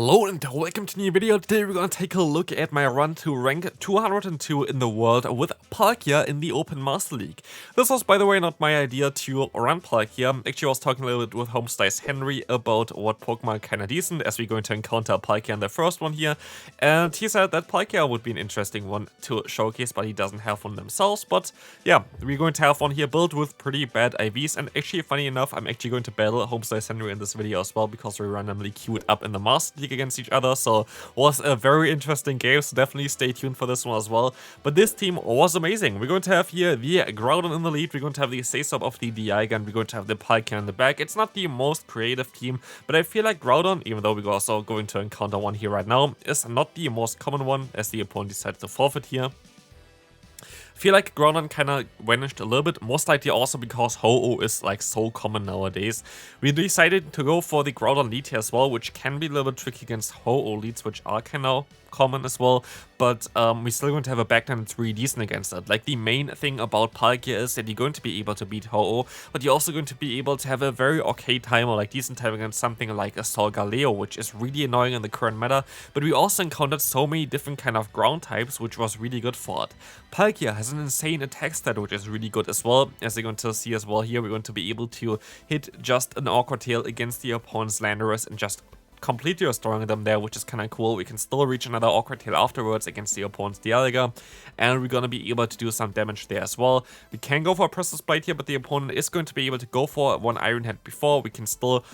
Hello and welcome to a new video. Today we're gonna take a look at my run to rank 202 in the world with Palkia in the Open Master League. This was, by the way, not my idea to run Palkia. Actually, I was talking a little bit with Homestice Henry about what Pokemon are kinda decent, as we're going to encounter Palkia in the first one here. And he said that Palkia would be an interesting one to showcase, but he doesn't have one themselves. But yeah, we're going to have one here built with pretty bad IVs. And actually, funny enough, I'm actually going to battle Homestice Henry in this video as well, because we randomly queued up in the Master League against each other, so was a very interesting game, so definitely stay tuned for this one as well. But this team was amazing. We're going to have here the Groudon in the lead, we're going to have the Zacian of the Dialga, and we're going to have the Palkia in the back. It's not the most creative team, but I feel like Groudon, even though we're also going to encounter one here right now, is not the most common one, as the opponent decided to forfeit here. I feel like Groudon kinda vanished a little bit, most likely also because Ho-Oh is like so common nowadays. We decided to go for the Groudon lead here as well, which can be a little bit tricky against Ho-Oh leads, which are kinda common as well, but we're still going to have a backline that's really decent against it. Like, the main thing about Palkia is that you're going to be able to beat Ho-Oh, but you're also going to be able to have a very okay time, or like decent time, against something like a Solgaleo, which is really annoying in the current meta. But we also encountered so many different kind of ground types, which was really good for it. Palkia has an insane attack stat, which is really good as well. As you're going to see as well here, we're going to be able to hit just an Awkward Tail against the opponent's Landorus and just completely restoring them there, which is kind of cool. We can still reach another Awkward Tail afterwards against the opponent's Dialga, and we're going to be able to do some damage there as well. We can go for a Precious Blade here, but the opponent is going to be able to go for one Iron Head before. We can still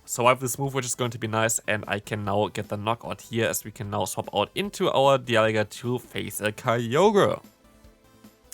survive this move, which is going to be nice, and I can now get the knockout here, as we can now swap out into our Dialga to face a Kyogre.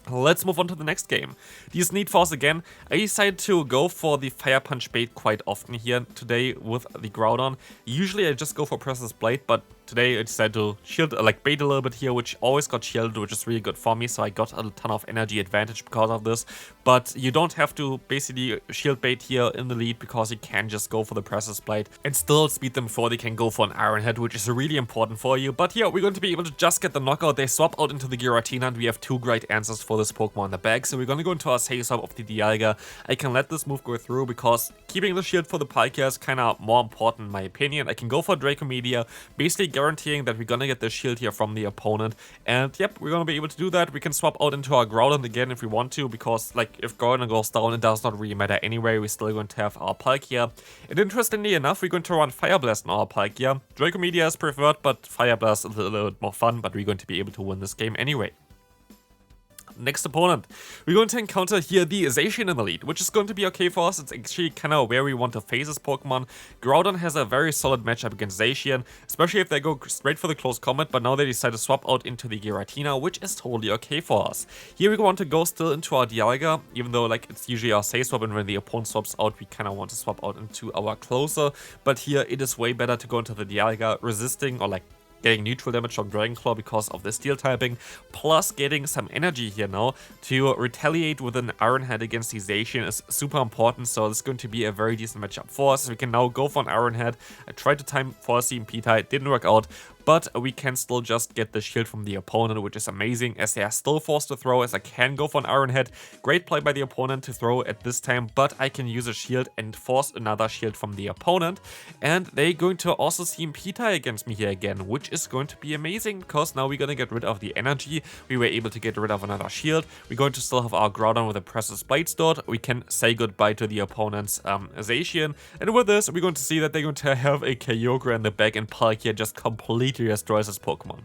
Let's move on to the next game. These Need Force again. I decided to go for the Fire Punch bait quite often here today with the Groudon. Usually I just go for Precious Blade, but today I decided to shield, like bait a little bit here, which always got shielded, which is really good for me, so I got a ton of energy advantage because of this. But you don't have to basically shield bait here in the lead, because you can just go for the Precious Blade and still speed them before they can go for an Iron Head, which is really important for you. But here we're going to be able to just get the knockout. They swap out into the Giratina, and we have two great answers for this Pokemon in the bag. So we're going to go into our Zacian of the Dialga. I can let this move go through, because keeping the shield for the Palkia is kind of more important in my opinion. I can go for Draco Meteor, basically guaranteeing that we're gonna get the shield here from the opponent. And yep, we're gonna be able to do that. We can swap out into our Groudon again if we want to, because like if Groudon goes down, it does not really matter anyway. We're still going to have our Palkia. And interestingly enough, we're going to run Fire Blast on our Palkia. Draco Meteor is preferred, but Fire Blast is a little bit more fun, but we're going to be able to win this game anyway. Next opponent, we're going to encounter here the Zacian in the lead, which is going to be okay for us. It's actually kind of where we want to face this Pokemon. Groudon has a very solid matchup against Zacian, especially if they go straight for the close combat, but now they decide to swap out into the Giratina, which is totally okay for us. Here we want to go still into our Dialga, even though like it's usually our safe swap, and when the opponent swaps out, we kind of want to swap out into our closer. But here it is way better to go into the Dialga, resisting or like getting neutral damage from Dragon Claw because of the steel typing, plus getting some energy here now to retaliate with an Iron Head against the Zacian is super important. So this is going to be a very decent matchup for us. We can now go for an Iron Head. I tried to time for a CMP tie, it didn't work out, but we can still just get the shield from the opponent, which is amazing, as they are still forced to throw, as I can go for an Iron Head. Great play by the opponent to throw at this time, but I can use a shield and force another shield from the opponent. And they're going to also CMP tie against me here again, which is going to be amazing, because now we're going to get rid of the energy. We were able to get rid of another shield. We're going to still have our Groudon with a Precious Blade stored. We can say goodbye to the opponent's Zacian. And with this, we're going to see that they're going to have a Kyogre in the back, and Palkia just completely destroys this Pokemon.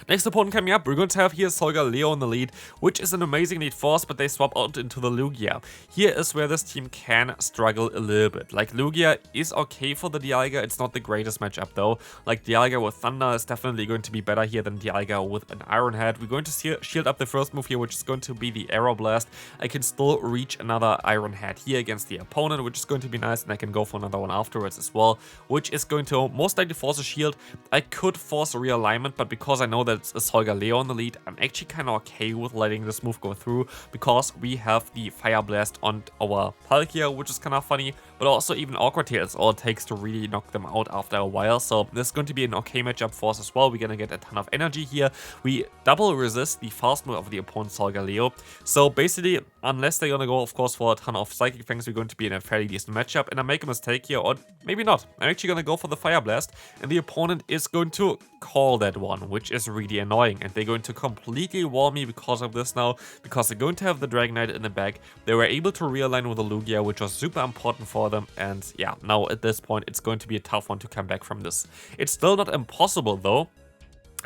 Next opponent coming up, we're going to have here Solgaleo in the lead, which is an amazing lead force, but they swap out into the Lugia. Here is where this team can struggle a little bit. Like, Lugia is okay for the Dialga, it's not the greatest matchup though. Like, Dialga with Thunder is definitely going to be better here than Dialga with an Iron Head. We're going to shield up the first move here, which is going to be the Aero Blast. I can still reach another Iron Head here against the opponent, which is going to be nice, and I can go for another one afterwards as well, which is going to most likely force a shield. I could force a realignment, but because I know that it's a Solgaleo in the lead, I'm actually kind of okay with letting this move go through, because we have the Fire Blast on our Palkia, which is kind of funny, but also even Awkward Tail is all it takes to really knock them out after a while. So this is going to be an okay matchup for us as well. We're going to get a ton of energy here. We double resist the fast move of the opponent Solgaleo. So basically, unless they're gonna go, of course, for a ton of Psychic Fangs, we're going to be in a fairly decent matchup, and I make a mistake here, or maybe not. I'm actually gonna go for the Fire Blast, and the opponent is going to call that one, which is really annoying, and they're going to completely wall me because of this now, because they're going to have the Dragonite in the back. They were able to realign with the Lugia, which was super important for them, and yeah, now at this point, it's going to be a tough one to come back from this. It's still not impossible, though,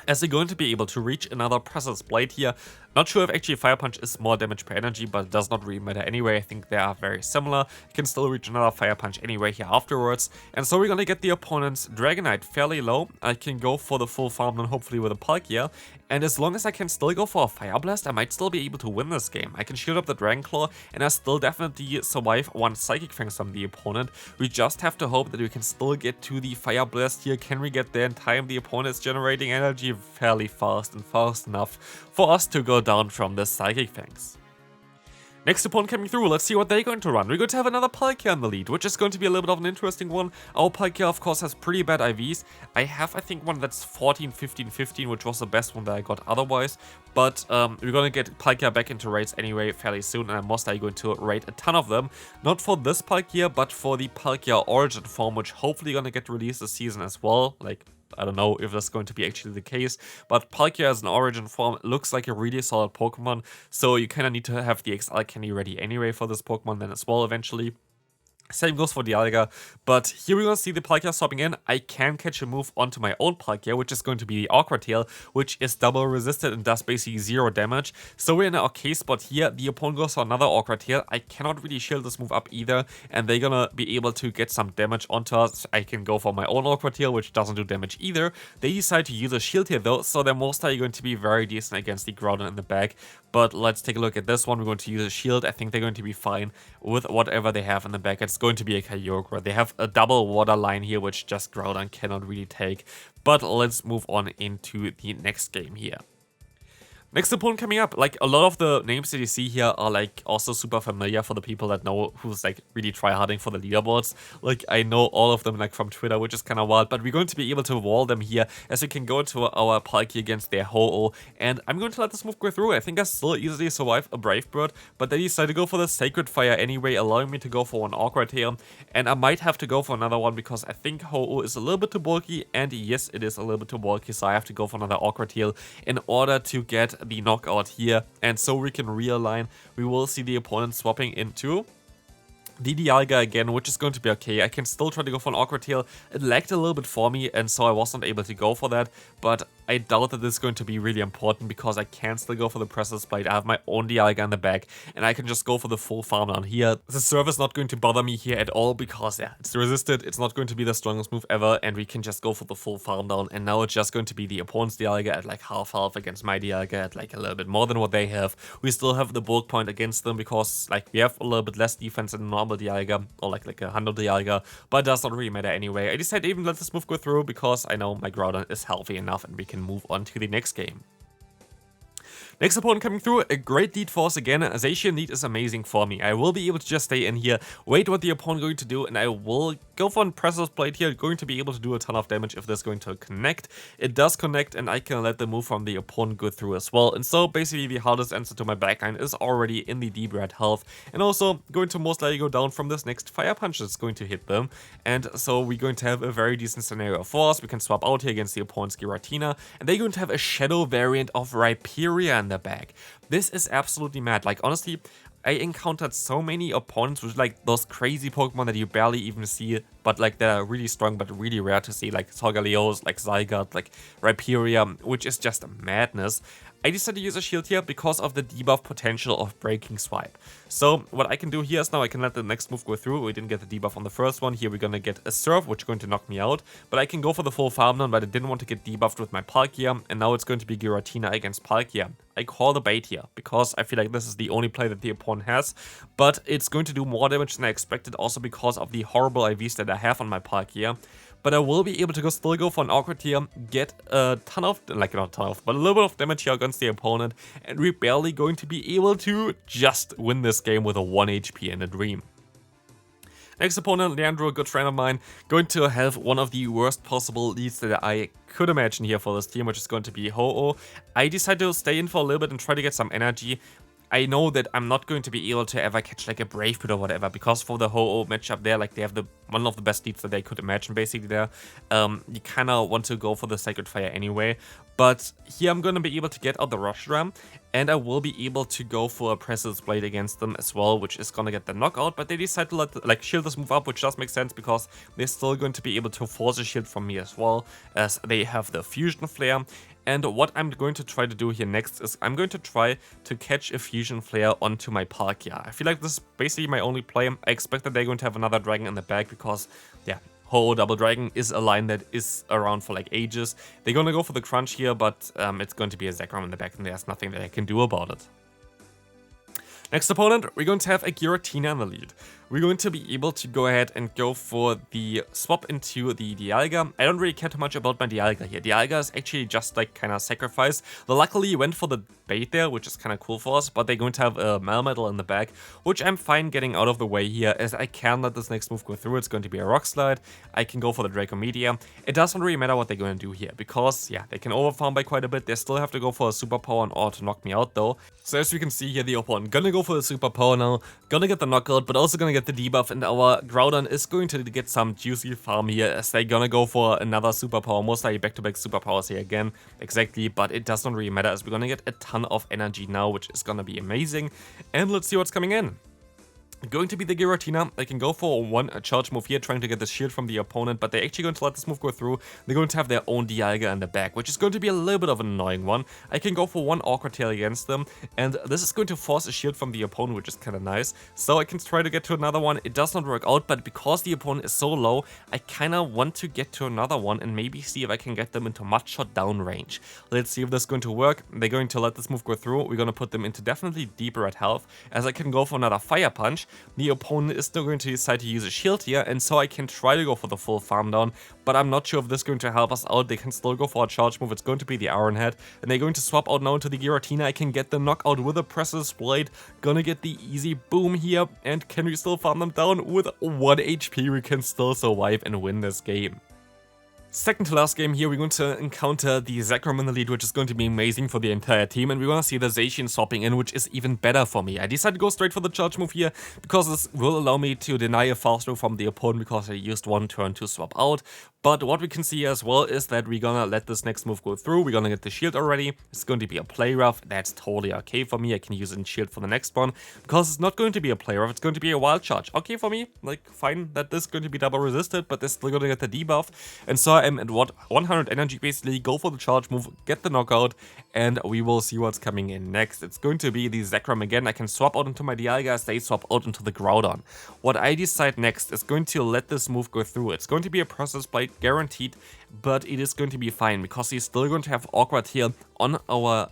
as they're going to be able to reach another Pressure's Blade here. Not sure if actually Fire Punch is more damage per energy, but it does not really matter anyway. I think they are very similar. You can still reach another Fire Punch anyway here afterwards. And so we're gonna get the opponent's Dragonite fairly low. I can go for the full farm then hopefully with a Palkia. And as long as I can still go for a Fire Blast, I might still be able to win this game. I can shield up the Dragon Claw, and I still definitely survive one Psychic Fangs from the opponent. We just have to hope that we can still get to the Fire Blast here. Can we get there in time? The opponent is generating energy fairly fast and fast enough for us to go down from the Psychic Fangs. Next opponent coming through, let's see what they're going to run. We're going to have another Palkia in the lead, which is going to be a little bit of an interesting one. Our Palkia, of course, has pretty bad IVs. I have, I think, one that's 14, 15, 15, which was the best one that I got otherwise. But we're going to get Palkia back into raids anyway fairly soon, and I'm most likely going to raid a ton of them. Not for this Palkia, but for the Palkia Origin form, which hopefully going to get released this season as well. Like, I don't know if that's going to be actually the case, but Palkia as an Origin form looks like a really solid Pokemon, so you kind of need to have the XL candy ready anyway for this Pokemon then as well eventually. Same goes for Dialga, but here we're going to see the Palkia swapping in. I can catch a move onto my own Palkia, which is going to be the Aqua Tail, which is double resisted and does basically 0 damage. So we're in an okay spot here. The opponent goes for another Aqua Tail. I cannot really shield this move up either, and they're going to be able to get some damage onto us. I can go for my own Aqua Tail, which doesn't do damage either. They decide to use a shield here though, so they're most likely going to be very decent against the Groudon in the back. But let's take a look at this one. We're going to use a shield. I think they're going to be fine with whatever they have in the back. It's going to be a Kyogre. They have a double water line here, which just Groudon cannot really take. But let's move on into the next game here. Next opponent coming up, like a lot of the names that you see here are like also super familiar for the people that know who's like really tryharding for the leaderboards. Like I know all of them like from Twitter, which is kind of wild, but we're going to be able to wall them here as we can go into our Palkia against their Ho-Oh, and I'm going to let this move go through. I think I still easily survive a Brave Bird, but they decide to go for the Sacred Fire anyway, allowing me to go for one Awkward Tail, and I might have to go for another one because I think Ho-Oh is a little bit too bulky, and yes, it is a little bit too bulky, so I have to go for another Awkward Tail in order to get the knockout here, and so we can realign. We will see the opponent swapping into the Dialga again, which is going to be okay. I can still try to go for an Awkward Tail. It lagged a little bit for me, and so I wasn't able to go for that, but I doubt that this is going to be really important because I can still go for the Pressure's Blade. I have my own Dialga in the back, and I can just go for the full farm down here. The serve is not going to bother me here at all because, yeah, it's resisted. It's not going to be the strongest move ever, and we can just go for the full farm down. And now it's just going to be the opponent's Dialga at like half health against my Dialga at like a little bit more than what they have. We still have the bulk point against them because like we have a little bit less defense than a normal Dialga, or like a 100 Dialga, but it does not really matter anyway. I decided to even let this move go through because I know my Groudon is healthy enough and we can move on to the next game. Next opponent coming through, a great lead force again. Zacian lead is amazing for me. I will be able to just stay in here, wait what the opponent going to do, and I will go for a Pressure's Blade here. Going to be able to do a ton of damage if this is going to connect. It does connect, and I can let the move from the opponent go through as well. And so basically the hardest answer to my backline is already in the deep red health, and also going to most likely go down from this next Fire Punch that's going to hit them. And so we're going to have a very decent scenario for us. We can swap out here against the opponent's Giratina, and they're going to have a Shadow variant of Rhyperior in the back. This is absolutely mad. Like honestly, I encountered so many opponents with like those crazy Pokemon that you barely even see, but like they're really strong but really rare to see, like Solgaleos, like Zygarde, like Rhyperior, which is just madness. I decided to use a shield here because of the debuff potential of Breaking Swipe. So what I can do here is now I can let the next move go through. We didn't get the debuff on the first one. Here we're going to get a Surf, which is going to knock me out. But I can go for the full farm down, but I didn't want to get debuffed with my Palkia. And now it's going to be Giratina against Palkia. I call the bait here because I feel like this is the only play that the opponent has. But it's going to do more damage than I expected, also because of the horrible IVs that I have on my Palkia. But I will be able to still go for an Awkward Tail, get a ton of, like not a ton of, but a little bit of damage here against the opponent, and we're barely going to be able to just win this game with a 1 HP and a dream. Next opponent, Leandro, a good friend of mine, going to have one of the worst possible leads that I could imagine here for this team, which is going to be Ho-Oh. I decided to stay in for a little bit and try to get some energy. I know that I'm not going to be able to ever catch like a Brave Bird or whatever, because for the Ho-Oh matchup there, like they have one of the best leads that they could imagine basically there. You kind of want to go for the Sacred Fire anyway. But here I'm going to be able to get out the Rush Ram, and I will be able to go for a Precious Blade against them as well, which is going to get the knockout. But they decide to let shield this move up, which does make sense because they're still going to be able to force a shield from me as well, as they have the Fusion Flare. And what I'm going to try to do here next is I'm going to try to catch a Fusion Flare onto my Palkia. I feel like this is basically my only play. I expect that they're going to have another Dragon in the back because, yeah, Ho-Oh Double Dragon is a line that is around for like ages. They're going to go for the crunch here, but it's going to be a Zekrom in the back and there's nothing that I can do about it. Next opponent, we're going to have a Giratina in the lead. We're going to be able to go ahead and go for the swap into the Dialga. I don't really care too much about my Dialga here. Dialga is actually just like kind of sacrifice. They luckily went for the bait there, which is kind of cool for us, but they're going to have a Melmetal in the back, which I'm fine getting out of the way here, as I can let this next move go through. It's going to be a Rock Slide. I can go for the Draco Meteor. It doesn't really matter what they're going to do here, because, yeah, they can overfarm by quite a bit. They still have to go for a Superpower in order to knock me out, though. So as you can see here, the opponent gonna go for the Superpower now, gonna get the knockout, but also gonna get the debuff, and our Groudon is going to get some juicy farm here, as they're gonna go for another Superpower, most likely back-to-back Superpowers here again, exactly, but it doesn't really matter, as we're gonna get a ton of energy now, which is gonna be amazing. And let's see what's coming in. Going to be the Giratina. I can go for one charge move here, trying to get the shield from the opponent, but they're actually going to let this move go through. They're going to have their own Dialga in the back, which is going to be a little bit of an annoying one. I can go for one Awkward Tail against them, and this is going to force a shield from the opponent, which is kind of nice. So I can try to get to another one. It does not work out, but because the opponent is so low, I kind of want to get to another one and maybe see if I can get them into Mudshot down range. Let's see if this is going to work. They're going to let this move go through. We're going to put them into definitely deeper at health, as I can go for another Fire Punch. The opponent is still going to decide to use a shield here, and so I can try to go for the full farm down, but I'm not sure if this is going to help us out. They can still go for a charge move. It's going to be the Iron Head, and they're going to swap out now into the Giratina. I can get the knockout with a Precious Blade. Gonna get the easy boom here, and can we still farm them down? With 1 HP, we can still survive and win this game. Second to last game here, we're going to encounter the Zekrom in the lead, which is going to be amazing for the entire team, and we're going to see the Zacian swapping in, which is even better for me. I decided to go straight for the charge move here, because this will allow me to deny a fast throw from the opponent, because I used one turn to swap out. But what we can see as well is that we're gonna let this next move go through. We're gonna get the shield already. It's going to be a play rough. That's totally okay for me. I can use it in shield for the next one, because it's not going to be a play rough. It's going to be a wild charge. Okay for me. Like, fine that this is going to be double resisted, but they're still gonna get the debuff. And so I'm at 100 energy basically. Go for the charge move, get the knockout, and we will see what's coming in next. It's going to be the Zekrom again. I can swap out into my Dialga as they swap out into the Groudon. What I decide next is going to let this move go through. It's going to be a Precious Blade, guaranteed, but it is going to be fine because he's still going to have Awkward Tail on our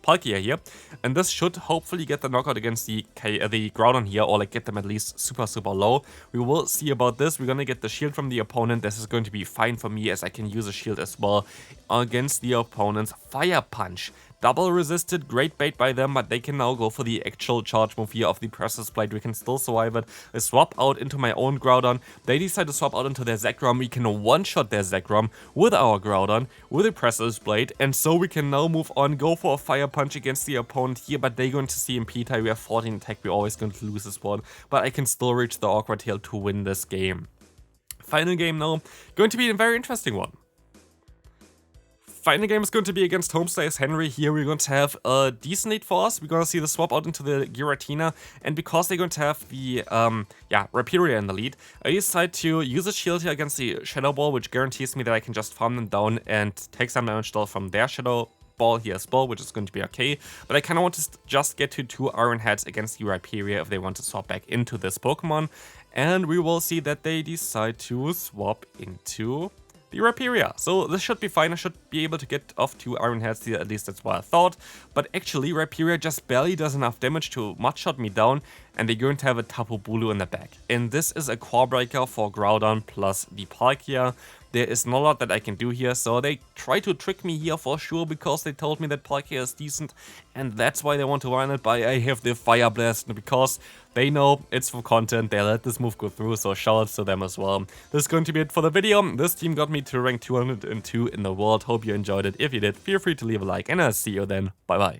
Palkia here, and this should hopefully get the knockout against the Groudon here, or like get them at least super low. We will see about this. We're gonna get the shield from the opponent. This is going to be fine for me, as I can use a shield as well against the opponent's Fire Punch. Double resisted, great bait by them, but they can now go for the actual charge move here of the Precious Blade. We can still survive it. I swap out into my own Groudon. They decide to swap out into their Zekrom. We can one-shot their Zekrom with our Groudon, with a Precious Blade, and so we can now move on, go for a Fire Punch against the opponent here, but they're going to CMP tie. We have 14 attack, we're always going to lose this one, but I can still reach the Awkward Tail to win this game. Final game now, going to be a very interesting one. Final game is going to be against Homeslayers Henry. Here we're going to have a decent lead for us. We're going to see the swap out into the Giratina, and because they're going to have the Rhyperior in the lead, I decide to use a shield here against the Shadow Ball, which guarantees me that I can just farm them down and take some damage still from their Shadow Ball here as well, which is going to be okay. But I kind of want to just get to 2 Iron Heads against the Rhyperior if they want to swap back into this Pokemon, and we will see that they decide to swap into the Rhyperior. So this should be fine. I should be able to get off 2 Iron Heads here, at least that's what I thought. But actually, Rhyperior just barely does enough damage to Mudshot me down, and they're going to have a Tapu Bulu in the back. And this is a Core Breaker for Groudon plus the Palkia. There is not a lot that I can do here, so they try to trick me here for sure, because they told me that Palkia is decent, and that's why they want to run it by I have the Fire Blast, because they know it's for content. They let this move go through, so shoutouts to them as well. This is going to be it for the video. This team got me to rank 202 in the world. Hope you enjoyed it. If you did, feel free to leave a like, and I'll see you then. Bye bye.